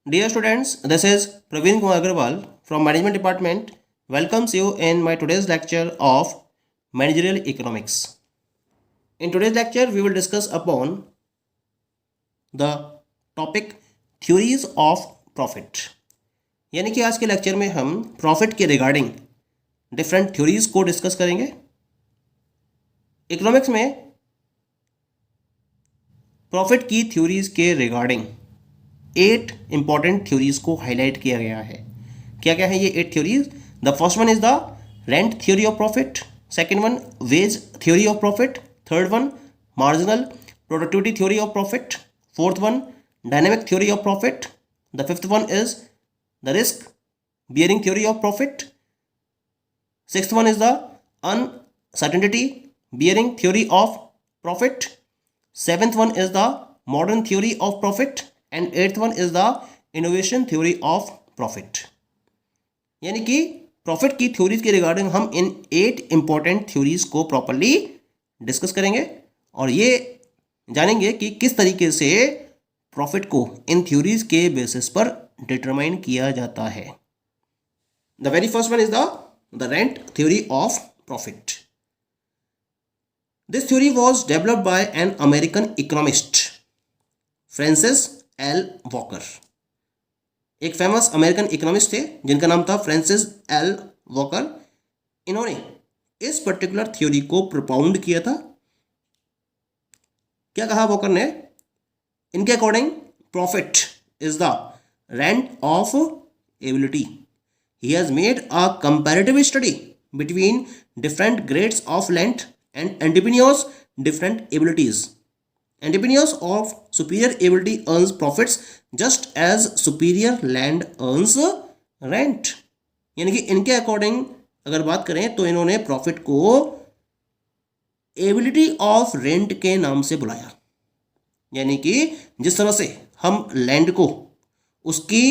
Dear students, this is Praveen Kumar Agarwal from Management Department. Welcomes you in my today's lecture of Managerial Economics. In today's lecture, we will discuss upon the topic Theories of Profit. यानी कि आज के lecture में हम profit के regarding different theories को discuss करेंगे। Economics में प्रॉफिट की थ्योरीज के रिगार्डिंग 8 इंपॉर्टेंट थ्योरीज को हाईलाइट किया गया है। क्या क्या है ये 8 theories? The first one is the rent theory of profit, second one wage theory of profit, third one marginal productivity theory of profit, fourth one dynamic theory of profit, the fifth one is the risk bearing theory of profit, sixth one is the uncertainty bearing theory of profit, seventh one is the modern theory of profit and eighth one is the innovation theory of profit. यानी कि profit की theories के regarding हम इन 8 important theories को properly discuss करेंगे और ये जानेंगे कि किस तरीके से प्रॉफिट को इन थ्योरीज के बेसिस पर डिटरमाइन किया जाता है। The very first one is the rent theory of profit. This theory was developed by an American economist Francis L walker. एक फेमस अमेरिकन इकोनॉमिस्ट थे जिनका नाम था फ्रांसिस एल वॉकर। इन्होंने इस पर्टिकुलर थ्योरी को प्रोपाउंड किया था। क्या कहा वॉकर ने? इनके according profit is the rent of ability. He has made a comparative study between different grades of land and entrepreneurs different abilities. Entrepreneurs of superior ability earns profits just as superior land earns rent. यानी कि इनके according अगर बात करें तो इन्होंने profit को ability of rent के नाम से बुलाया। यानी कि जिस तरह से हम लैंड को उसकी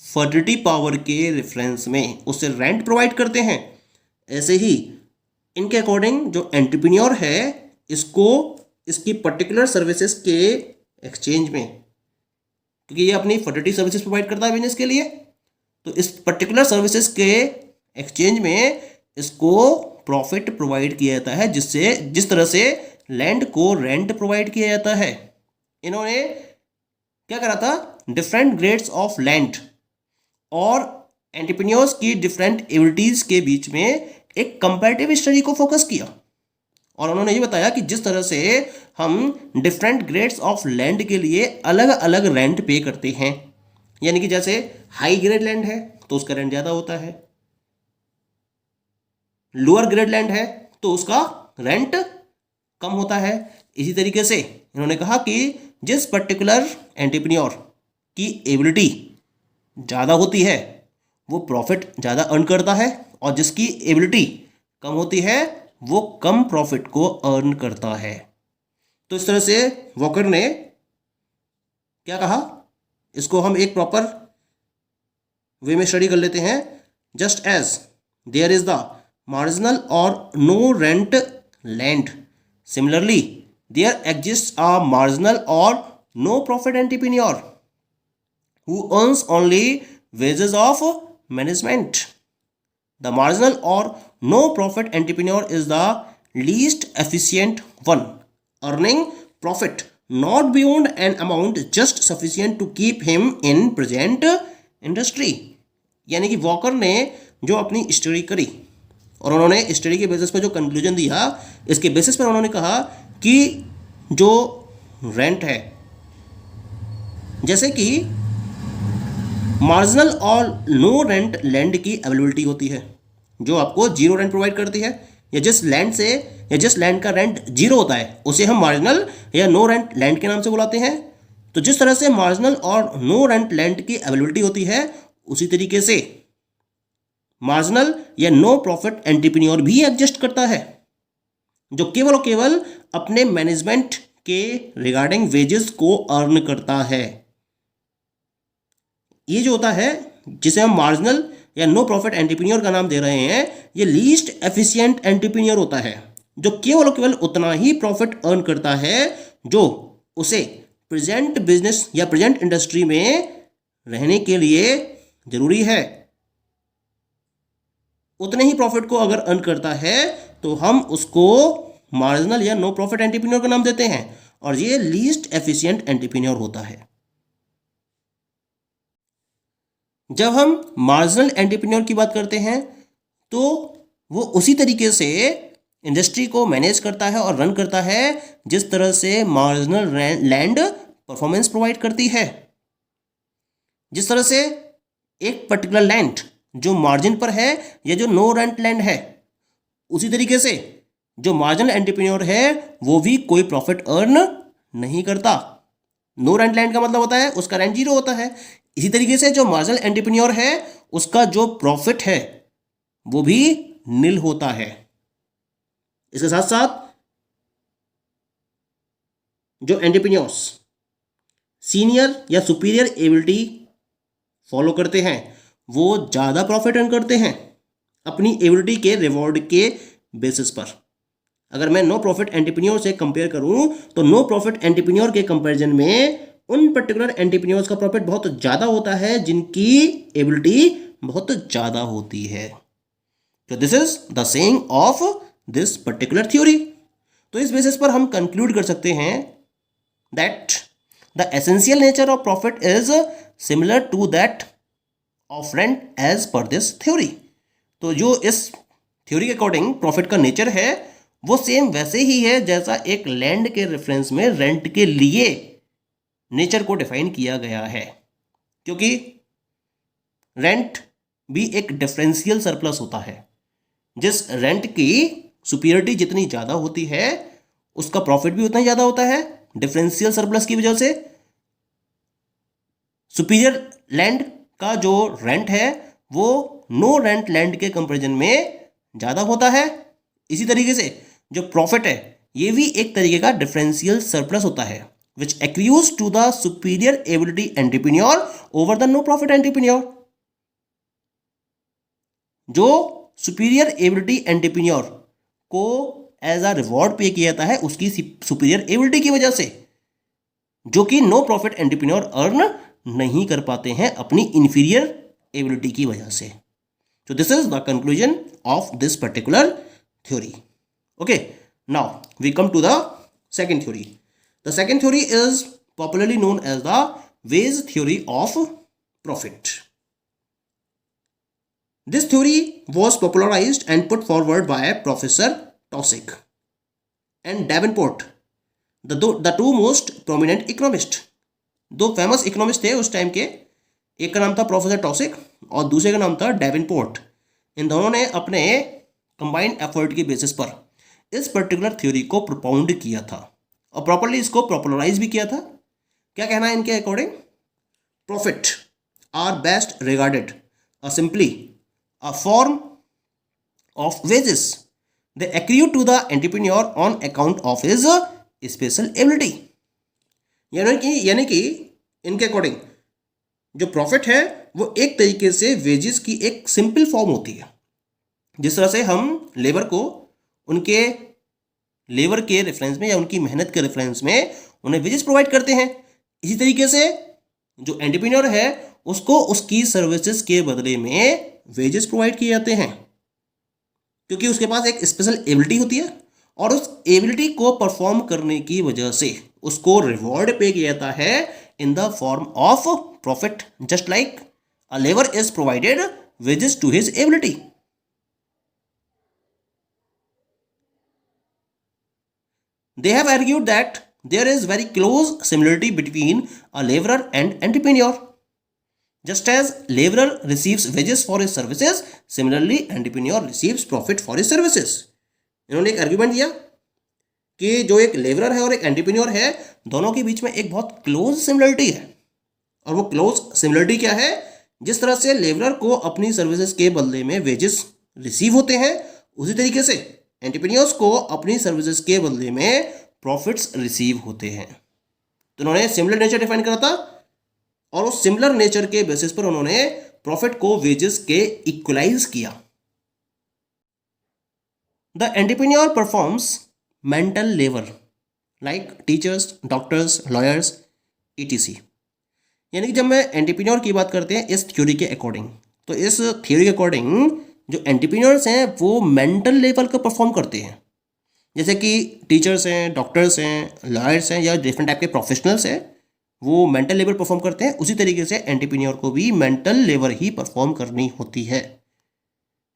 फर्टिलिटी पावर के रेफरेंस में उससे रेंट प्रोवाइड करते हैं, ऐसे ही इनके अकॉर्डिंग जो एंटरप्रेन्योर है इसको इसकी पर्टिकुलर सर्विसेज के एक्सचेंज में, क्योंकि ये अपनी फर्टिलिटी सर्विसेज प्रोवाइड करता है बिजनेस के लिए, तो इस पर्टिकुलर सर्विसेज के एक्सचेंज में इसको प्रॉफिट प्रोवाइड किया जाता है, जिससे जिस तरह से लैंड को रेंट प्रोवाइड किया जाता है। इन्होंने क्या करा था? डिफरेंट ग्रेड्स ऑफ लैंड और एंटरप्रेन्योर्स की डिफरेंट एबिलिटीज के बीच में एक कंपैरेटिव स्टडी को फोकस किया और उन्होंने ये बताया कि जिस तरह से हम डिफरेंट ग्रेड्स ऑफ लैंड के लिए अलग अलग रेंट पे करते हैं, यानी कि जैसे हाई ग्रेड लैंड है तो उसका रेंट ज़्यादा होता है, लोअर ग्रेड लैंड है तो उसका रेंट कम होता है। इसी तरीके से इन्होंने कहा कि जिस पर्टिकुलर एंटरप्रेन्योर की एबिलिटी ज़्यादा होती है वो प्रॉफिट ज़्यादा अर्न करता है और जिसकी एबिलिटी कम होती है वो कम प्रॉफिट को अर्न करता है। तो इस तरह से वॉकर ने क्या कहा, इसको हम एक प्रॉपर वे में स्टडी कर लेते हैं। Just as there is the marginal और no rent land, similarly there exist a marginal और no profit entrepreneur who earns only wages of management. The marginal or no profit entrepreneur is the least efficient one, earning profit not beyond an amount just sufficient to keep him in present industry. यानी कि walker ने जो अपनी study करी और उन्होंने study के basis पर जो कंक्लूजन दिया, इसके बेसिस पर उन्होंने कहा कि जो रेंट है, जैसे कि मार्जिनल और नो रेंट लैंड की अवेलेबिलिटी होती है जो आपको जीरो रेंट प्रोवाइड करती है, या जिस लैंड का रेंट जीरो होता है उसे हम मार्जिनल या नो रेंट लैंड के नाम से बुलाते हैं। तो जिस तरह से मार्जिनल और नो रेंट लैंड की अवेलेबिलिटी होती है, उसी तरीके से मार्जिनल या नो प्रॉफिट एंटरप्रेन्योर भी एग्जिस्ट करता है जो केवल और केवल अपने मैनेजमेंट के रिगार्डिंग वेजेस को अर्न करता है। ये जो होता है जिसे हम मार्जिनल या नो प्रॉफिट एंटरप्रेन्योर का नाम दे रहे हैं, ये लीस्ट एफिशिएंट एंटरप्रेन्योर होता है जो केवल और केवल उतना ही प्रॉफिट अर्न करता है जो उसे प्रेजेंट बिजनेस या प्रेजेंट इंडस्ट्री में रहने के लिए जरूरी है, उतने ही प्रॉफिट को अगर अर्न करता है तो हम उसको मार्जिनल या नो प्रॉफिट एंटरप्रेन्योर का नाम देते हैं, और ये लीस्ट एफिशिएंट एंटरप्रेन्योर होता है। जब हम मार्जिनल एंटरप्रेन्योर की बात करते हैं तो वो उसी तरीके से इंडस्ट्री को मैनेज करता है और रन करता है जिस तरह से मार्जिनल लैंड परफॉर्मेंस प्रोवाइड करती है। जिस तरह से एक पर्टिकुलर लैंड जो मार्जिन पर है या जो नो रेंट लैंड है, उसी तरीके से जो मार्जिनल एंटरप्रेन्योर है वो भी कोई प्रॉफिट अर्न नहीं करता। नो रेंट लैंड का मतलब होता है उसका रेंट जीरो होता है। इसी तरीके से जो मार्जिनल एंटरप्रेन्योर है उसका जो प्रॉफिट है वो भी नील होता है। इसके साथ साथ जो एंटरप्रेन्योर्स सीनियर या सुपीरियर एबिलिटी फॉलो करते हैं वो ज़्यादा प्रॉफिट अर्न करते हैं अपनी एबिलिटी के रिवॉर्ड के बेसिस पर। अगर मैं नो प्रॉफिट एंटरप्रेन्योर से कंपेयर करूं तो नो प्रॉफिट एंटरप्रेन्योर के कंपैरिजन में उन पर्टिकुलर एंटरप्रेन्योर्स का प्रॉफिट बहुत ज़्यादा होता है जिनकी एबिलिटी बहुत ज़्यादा होती है। तो this is the saying of this particular theory. तो इस बेसिस पर हम कंक्लूड कर सकते हैं that the essential nature of profit is similar to that of rent as per this theory. तो जो इस थ्योरी के अकॉर्डिंग प्रॉफिट का नेचर है वो सेम वैसे ही है जैसा एक लैंड के रेफरेंस में रेंट के लिए नेचर को डिफाइन किया गया है, क्योंकि रेंट भी एक डिफरेंशियल सरप्लस होता है। जिस रेंट की सुपीरियरिटी जितनी ज़्यादा होती है उसका प्रॉफिट भी उतना ही ज़्यादा होता है। डिफरेंशियल सरप्लस की वजह से सुपीरियर लैंड का जो रेंट है वो नो रेंट लैंड के कंपैरिजन में ज़्यादा होता है। इसी तरीके से जो प्रॉफिट है ये भी एक तरीके का डिफरेंशियल सरप्लस होता है which accrues to the superior ability entrepreneur over the no profit entrepreneur. जो सुपीरियर एबिलिटी एंटरप्रेन्योर को एज अ रिवॉर्ड पे किया जाता है उसकी सुपीरियर एबिलिटी की वजह से, जो कि नो प्रॉफिट एंटरप्रेन्योर अर्न नहीं कर पाते हैं अपनी इंफीरियर एबिलिटी की वजह से। So this is the conclusion of this particular theory. Okay, now we come to the second theory. The second theory is popularly known as the Bayes theory of profit. This theory was popularized and put forward by Professor Taussig and Davenport, the two most prominent economists. दो famous economist थे उस time के, एक का नाम था professor टॉसिक और दूसरे का नाम था डेवेनपोर्ट। इन दोनों ने अपने कंबाइंड एफर्ट के बेसिस पर इस पर्टिकुलर थ्योरी को प्रोपाउंड किया था और प्रॉपरली इसको पॉपुलराइज भी किया था। क्या कहना है इनके according? Profit are best regarded simply a form of wages they accrue to the entrepreneur on account of his special ability. यानी कि इनके अकॉर्डिंग जो प्रॉफिट है वो एक तरीके से वेजेस की एक सिंपल फॉर्म होती है। जिस तरह से हम लेबर को उनके लेबर के रेफरेंस में या उनकी मेहनत के रेफरेंस में उन्हें वेजेस प्रोवाइड करते हैं, इसी तरीके से जो एंटरप्रेन्योर है उसको उसकी सर्विसेज के बदले में वेजेस प्रोवाइड किए जाते हैं, क्योंकि उसके पास एक स्पेशल एबिलिटी होती है और उस एबिलिटी को परफॉर्म करने की वजह से उसको रिवॉर्ड पे किया जाता है in the form of profit, just like a labour is provided wages to his ability. They have argued that there is very close similarity between a laborer and entrepreneur. Just as laborer receives wages for his services, similarly entrepreneur receives profit for his services. इन्होंने एक argument दिया कि जो एक labourer है और एक entrepreneur है दोनों के बीच में एक बहुत क्लोज सिमिलरिटी है। और वो क्लोज सिमिलरिटी क्या है? जिस तरह से लेबरर को अपनी सर्विसेज के बदले में वेजेस रिसीव होते हैं उसी तरीके से एंटरप्रेन्योर्स को अपनी सर्विसेज के बदले में प्रॉफिट्स रिसीव होते हैं। तो उन्होंने सिमिलर नेचर डिफाइन करा था और उस सिमिलर नेचर के बेसिस पर उन्होंने प्रॉफिट को वेजेस के इक्वलाइज किया। The entrepreneur performs mental labour like teachers, doctors, lawyers, etc. यानी कि जब मैं एंटरप्रेन्योर की बात करते हैं इस थ्योरी के अकॉर्डिंग, तो इस थ्योरी के अकॉर्डिंग जो एंटरप्रेन्योर्स हैं वो मेंटल लेवल का परफॉर्म करते हैं। जैसे कि टीचर्स हैं, डॉक्टर्स हैं, लॉयर्स हैं या डिफरेंट टाइप के प्रोफेशनल्स हैं, वो मेंटल लेवल परफॉर्म करते हैं। उसी तरीके से एंटरप्रेन्योर को भी मेंटल लेवल ही परफॉर्म करनी होती है,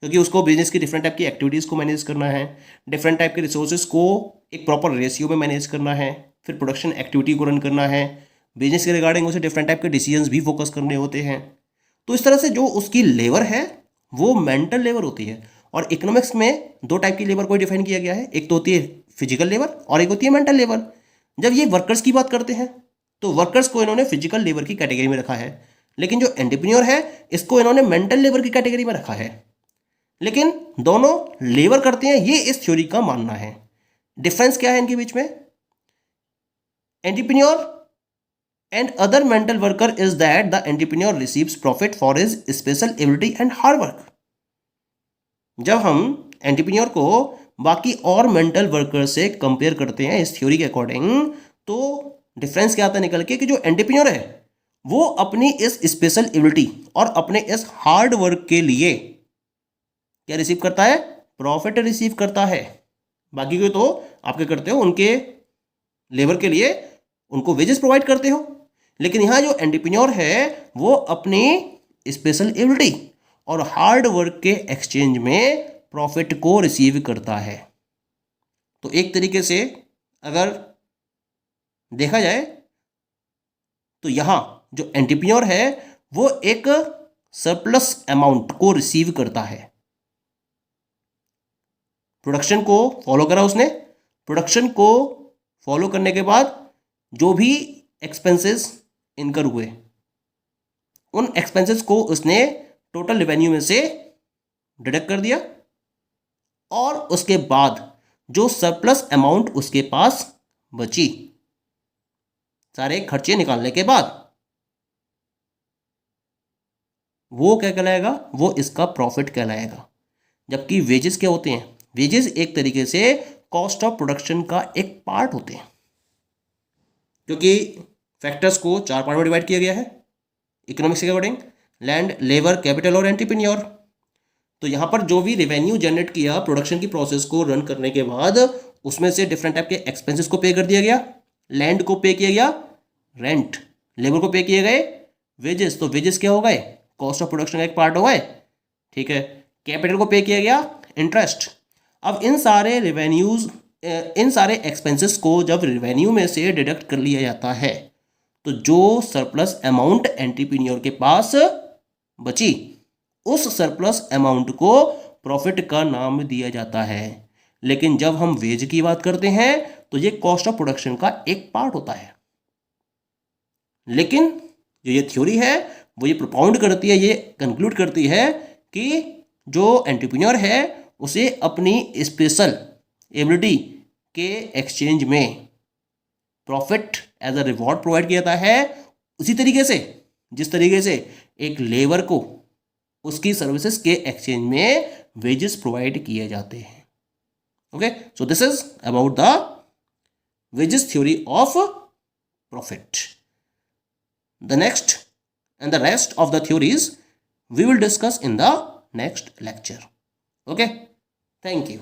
क्योंकि उसको बिजनेस की डिफरेंट टाइप की एक्टिविटीज़ को मैनेज करना है, डिफरेंट टाइप के रिसोर्सेज को एक प्रॉपर रेशियो में मैनेज करना है, फिर प्रोडक्शन एक्टिविटी को रन करना है, बिजनेस के रिगार्डिंग उसे डिफरेंट टाइप के डिसीजंस भी फोकस करने होते हैं। तो इस तरह से जो उसकी लेबर है वो मेंटल लेबर होती है। और इकोनॉमिक्स में दो टाइप की लेबर को डिफाइन किया गया है, एक तो होती है फिजिकल लेबर और एक होती है मेंटल लेबर। जब ये वर्कर्स की बात करते हैं तो वर्कर्स को इन्होंने फिजिकल लेबर की कैटेगरी में रखा है, लेकिन जो एंटरप्रेन्योर है इसको इन्होंने मेंटल लेबर की कैटेगरी में रखा है। लेकिन दोनों लेबर करते हैं, ये इस थ्योरी का मानना है। डिफरेंस क्या है इनके बीच में? Entrepreneur and other mental worker is that the entrepreneur receives profit for his special ability and hard work। जब हम एंटरप्रेन्योर को बाकी और मेंटल वर्कर से कंपेयर करते हैं इस थ्योरी के अकॉर्डिंग, तो डिफरेंस क्या आता है निकल के कि जो एंटरप्रेन्योर है वो अपनी इस स्पेशल एबिलिटी और अपने इस हार्ड वर्क के लिए क्या रिसीव करता है? प्रॉफिट रिसीव करता है। बाकी को तो आप क्या करते हो, उनके लेबर के लिए उनको वेजेस प्रोवाइड करते हो, लेकिन यहाँ जो एंटरप्रेन्योर है वो अपनी स्पेशल एबिलिटी और हार्ड वर्क के एक्सचेंज में प्रॉफिट को रिसीव करता है। तो एक तरीके से अगर देखा जाए तो यहाँ जो एंटरप्रेन्योर है वो एक सरप्लस अमाउंट को रिसीव करता है। प्रोडक्शन को फॉलो करा उसने, प्रोडक्शन को फॉलो करने के बाद जो भी एक्सपेंसेस इनकर हुए उन एक्सपेंसेस को उसने टोटल रेवेन्यू में से डिडक्ट कर दिया, और उसके बाद जो सरप्लस अमाउंट उसके पास बची सारे खर्चे निकालने के बाद, वो क्या कहलाएगा? वो इसका प्रॉफिट कहलाएगा। जबकि वेजेस क्या होते हैं? वेजेस एक तरीके से कॉस्ट ऑफ प्रोडक्शन का एक पार्ट होते हैं, क्योंकि फैक्टर्स को 4 पार्ट में डिवाइड किया गया है इकोनॉमिक्स के अकॉर्डिंग: लैंड, लेबर, कैपिटल और एंटरप्रेन्योर। तो यहाँ पर जो भी रेवेन्यू जनरेट किया प्रोडक्शन की प्रोसेस को रन करने के बाद, उसमें से डिफरेंट टाइप के एक्सपेंसेस को पे कर दिया गया। लैंड को पे किया गया रेंट, लेबर को पे किए गए वेजेस। तो वेजेस क्या हो गए? कॉस्ट ऑफ प्रोडक्शन का एक पार्ट हो गए, ठीक है। कैपिटल को पे किया गया इंटरेस्ट। अब इन सारे रेवेन्यूज, इन सारे एक्सपेंसेस को जब रेवेन्यू में से डिडक्ट कर लिया जाता है, तो जो सरप्लस अमाउंट एंटरप्रेन्योर के पास बची, उस सरप्लस अमाउंट को प्रॉफिट का नाम दिया जाता है। लेकिन जब हम वेज की बात करते हैं तो ये कॉस्ट ऑफ प्रोडक्शन का एक पार्ट होता है। लेकिन जो ये थ्योरी है वो ये प्रोपाउंड करती है, ये कंक्लूड करती है कि जो एंटरप्रेन्योर है उसे अपनी स्पेशल एबिलिटी के एक्सचेंज में profit as a reward provide किया जाता है, उसी तरीके से जिस तरीके से एक लेबर को उसकी सर्विसेज के एक्सचेंज में वेजेस प्रोवाइड किए जाते हैं। Okay, so this is about the wages theory of profit. The next and the rest of the theories we will discuss in the next lecture. Okay, thank you.